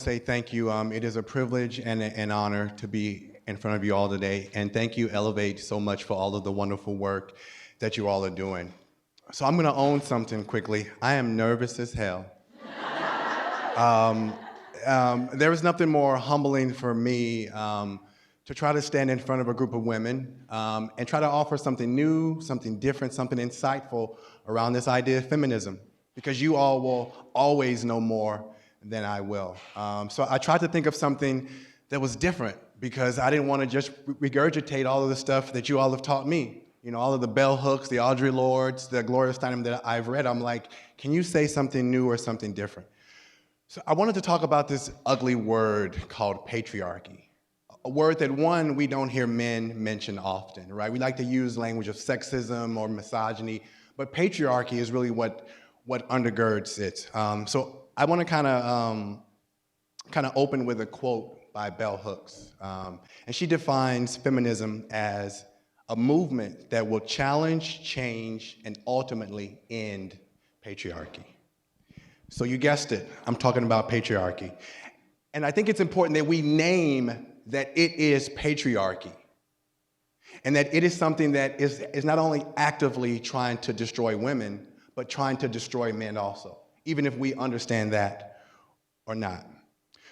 Say thank you. It is a privilege and an honor to be in front of you all today. And thank you, Ellevate, so much for all of the wonderful work that you all are doing. So I'm going to own something quickly. I am nervous as hell. There is nothing more humbling for me to try to stand in front of a group of women and try to offer something new, something different, something insightful around this idea of feminism, because you all will always know more than I will. So I tried to think of something that was different, because I didn't want to just regurgitate all of the stuff that you all have taught me. You know, all of the bell hooks, the Audre Lordes, the Gloria Steinem that I've read. I'm like, can you say something new or something different? So I wanted to talk about this ugly word called patriarchy. A word that, one, we don't hear men mention often, right? We like to use language of sexism or misogyny, but patriarchy is really what undergirds it. So I want to kind of open with a quote by bell hooks. And she defines feminism as a movement that will challenge, change, and ultimately end patriarchy. So you guessed it, I'm talking about patriarchy. And I think it's important that we name that it is patriarchy, and that it is something that is not only actively trying to destroy women, but trying to destroy men also, even if we understand that or not.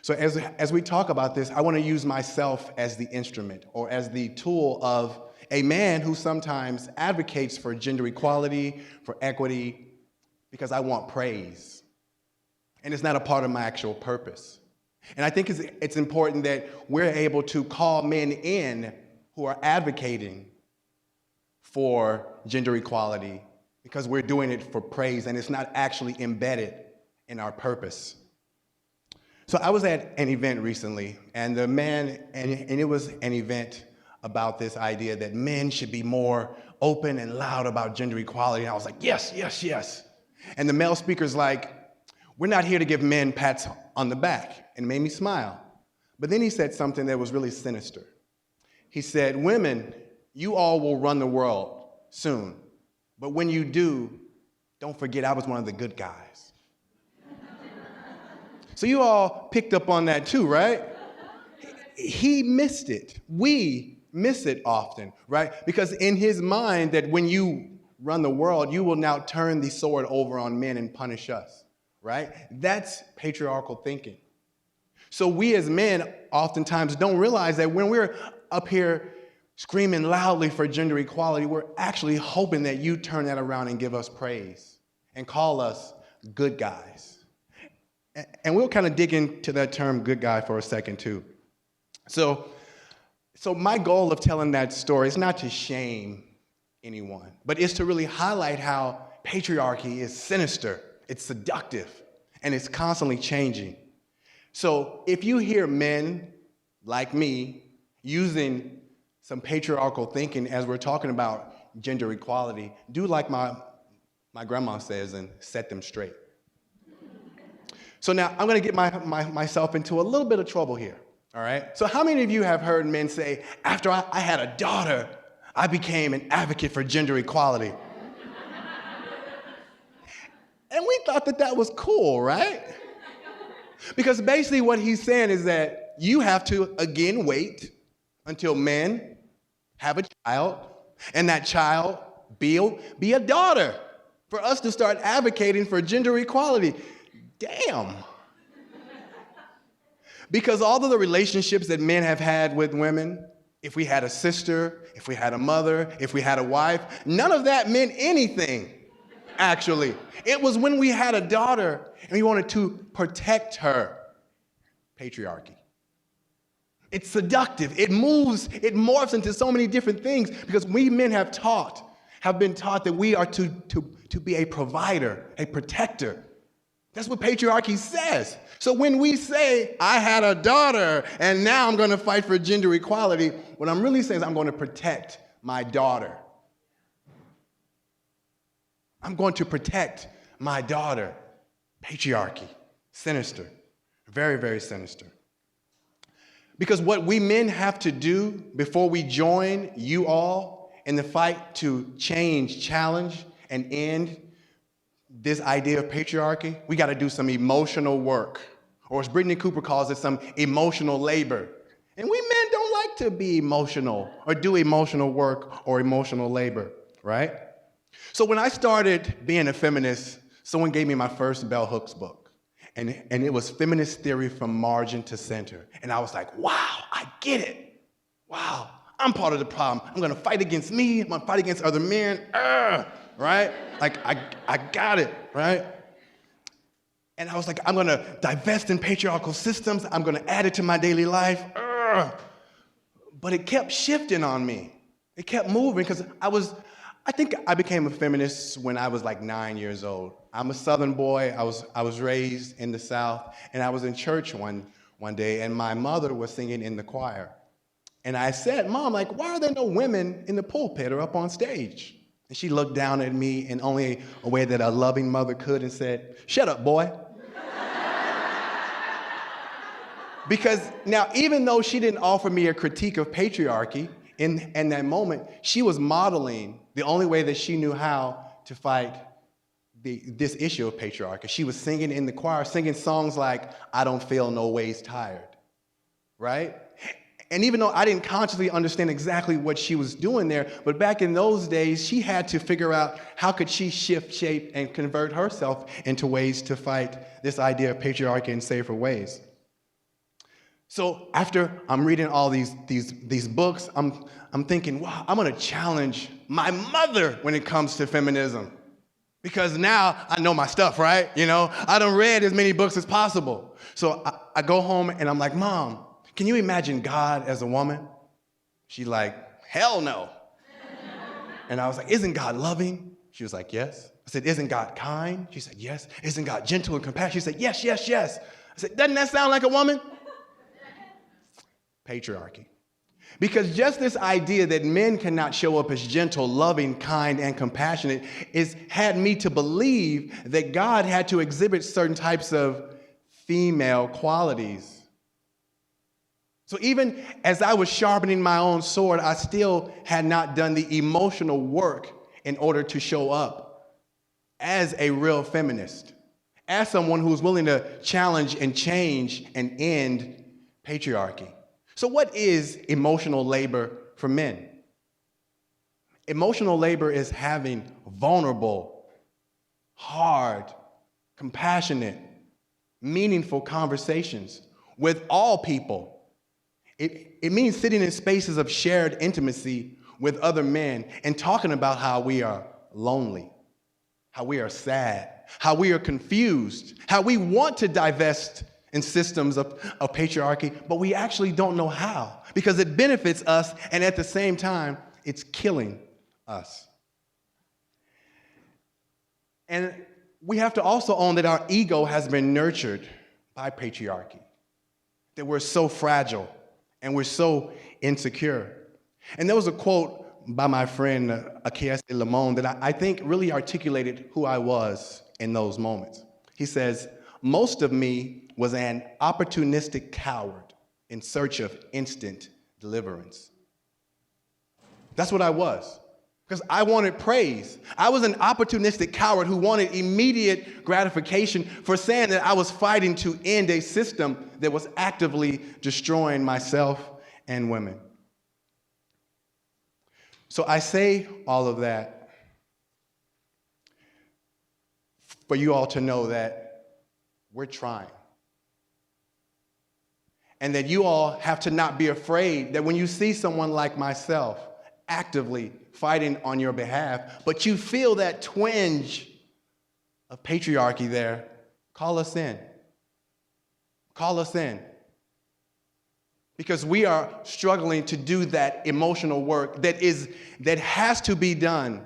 So as we talk about this, I want to use myself as the instrument, or as the tool of a man who sometimes advocates for gender equality, for equity, because I want praise. And it's not a part of my actual purpose. And I think it's important that we're able to call men in who are advocating for gender equality, because we're doing it for praise and it's not actually embedded in our purpose. So I was at an event recently, and it was an event about this idea that men should be more open and loud about gender equality. And I was like, yes, yes, yes. And the male speaker's like, we're not here to give men pats on the back, and it made me smile. But then he said something that was really sinister. He said, women, you all will run the world soon, but when you do, don't forget I was one of the good guys. So you all picked up on that too, right? He missed it. We miss it often, right? Because in his mind, that when you run the world, you will now turn the sword over on men and punish us, right? That's patriarchal thinking. So we as men oftentimes don't realize that when we're up here screaming loudly for gender equality, we're actually hoping that you turn that around and give us praise and call us good guys. And we'll kind of dig into that term good guy for a second too. So my goal of telling that story is not to shame anyone, but it's to really highlight how patriarchy is sinister, it's seductive, and it's constantly changing. So if you hear men like me using some patriarchal thinking as we're talking about gender equality, do like my grandma says and set them straight. So now I'm going to get myself into a little bit of trouble here, all right? So how many of you have heard men say, after I had a daughter, I became an advocate for gender equality? And we thought that was cool, right? Because basically what he's saying is that you have to, again, wait until men have a child, and that child be a daughter, for us to start advocating for gender equality. Damn. Because all of the relationships that men have had with women, if we had a sister, if we had a mother, if we had a wife, none of that meant anything, actually. It was when we had a daughter and we wanted to protect her. Patriarchy. It's seductive. It moves, it morphs into so many different things, because we men have been taught that we are to be a provider, a protector. That's what patriarchy says. So when we say, I had a daughter and now I'm going to fight for gender equality, what I'm really saying is I'm going to protect my daughter. I'm going to protect my daughter. Patriarchy. Sinister. Very, very sinister. Because what we men have to do before we join you all in the fight to change, challenge, and end this idea of patriarchy, we got to do some emotional work Or as Brittany Cooper calls it, some emotional labor. And we men don't like to be emotional or do emotional work or emotional labor, right? So when I started being a feminist, someone gave me my first Bell Hooks book. And it was Feminist Theory from Margin to Center. And I was like, wow, I get it. Wow, I'm part of the problem. I'm gonna fight against me, I'm gonna fight against other men, right? Like, I got it, right? And I was like, I'm gonna divest in patriarchal systems, I'm gonna add it to my daily life, But it kept shifting on me. It kept moving, because I think I became a feminist when I was like 9 years old. I'm a Southern boy, I was raised in the South, and I was in church one day, and my mother was singing in the choir. And I said, Mom, like, why are there no women in the pulpit or up on stage? And she looked down at me in only a way that a loving mother could and said, shut up, boy. Because now, even though she didn't offer me a critique of patriarchy in that moment, she was modeling the only way that she knew how to fight this issue of patriarchy. She was singing in the choir, singing songs like, I don't feel no ways tired, right? And even though I didn't consciously understand exactly what she was doing there, but back in those days, she had to figure out how could she shift, shape, and convert herself into ways to fight this idea of patriarchy in safer ways. So after I'm reading all these books, I'm thinking, wow, I'm gonna challenge my mother when it comes to feminism. Because now I know my stuff, right? You know, I done read as many books as possible. So I go home and I'm like, Mom, can you imagine God as a woman? She's like, hell no. And I was like, isn't God loving? She was like, yes. I said, isn't God kind? She said, yes. Isn't God gentle and compassionate? She said, yes, yes, yes. I said, doesn't that sound like a woman? Patriarchy. Because just this idea that men cannot show up as gentle, loving, kind, and compassionate had me to believe that God had to exhibit certain types of female qualities. So even as I was sharpening my own sword, I still had not done the emotional work in order to show up as a real feminist, as someone who's willing to challenge and change and end patriarchy. So what is emotional labor for men? Emotional labor is having vulnerable, hard, compassionate, meaningful conversations with all people. It means sitting in spaces of shared intimacy with other men and talking about how we are lonely, how we are sad, how we are confused, how we want to divest in systems of patriarchy, but we actually don't know how, because it benefits us and at the same time, it's killing us. And we have to also own that our ego has been nurtured by patriarchy, that we're so fragile and we're so insecure. And there was a quote by my friend Akiese Lamone that I think really articulated who I was in those moments. He says, most of me was an opportunistic coward in search of instant deliverance. That's what I was, because I wanted praise. I was an opportunistic coward who wanted immediate gratification for saying that I was fighting to end a system that was actively destroying myself and women. So I say all of that for you all to know that we're trying. And that you all have to not be afraid that when you see someone like myself actively fighting on your behalf, but you feel that twinge of patriarchy there, call us in. Call us in. Because we are struggling to do that emotional work that has to be done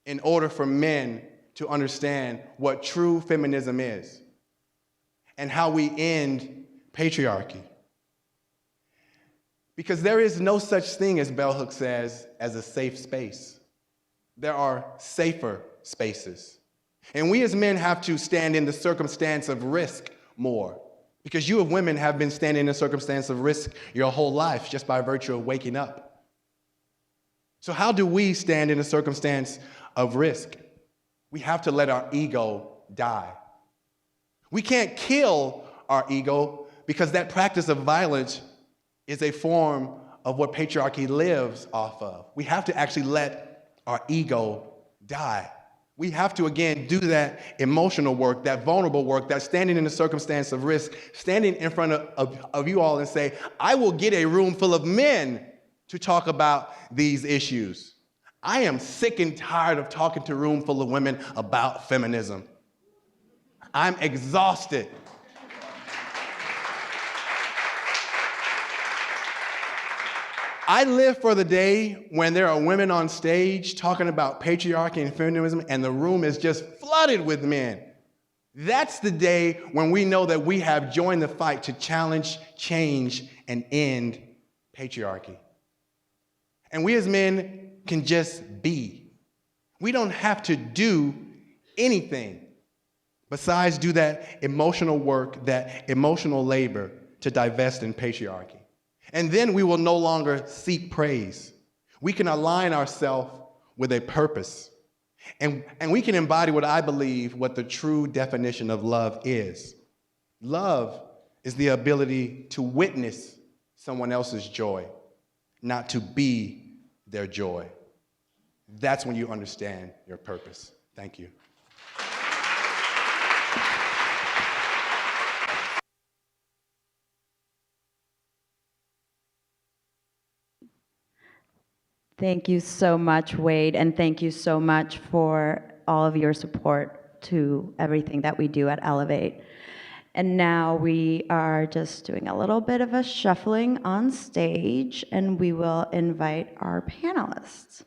in order for men to understand what true feminism is and how we end patriarchy. Because there is no such thing, as Bell Hooks says, as a safe space. There are safer spaces. And we as men have to stand in the circumstance of risk more. Because you as women have been standing in a circumstance of risk your whole life just by virtue of waking up. So how do we stand in a circumstance of risk? We have to let our ego die. We can't kill our ego, because that practice of violence is a form of what patriarchy lives off of. We have to actually let our ego die. We have to, again, do that emotional work, that vulnerable work, that standing in the circumstance of risk, standing in front of you all and say, I will get a room full of men to talk about these issues. I am sick and tired of talking to a room full of women about feminism. I'm exhausted. I live for the day when there are women on stage talking about patriarchy and feminism and the room is just flooded with men. That's the day when we know that we have joined the fight to challenge, change, and end patriarchy. And we as men can just be. We don't have to do anything besides do that emotional work, that emotional labor to divest in patriarchy. And then we will no longer seek praise. We can align ourselves with a purpose. And we can embody what I believe what the true definition of love is. Love is the ability to witness someone else's joy, not to be their joy. That's when you understand your purpose. Thank you. Thank you so much, Wade, and thank you so much for all of your support to everything that we do at Ellevate. And now we are just doing a little bit of a shuffling on stage, and we will invite our panelists.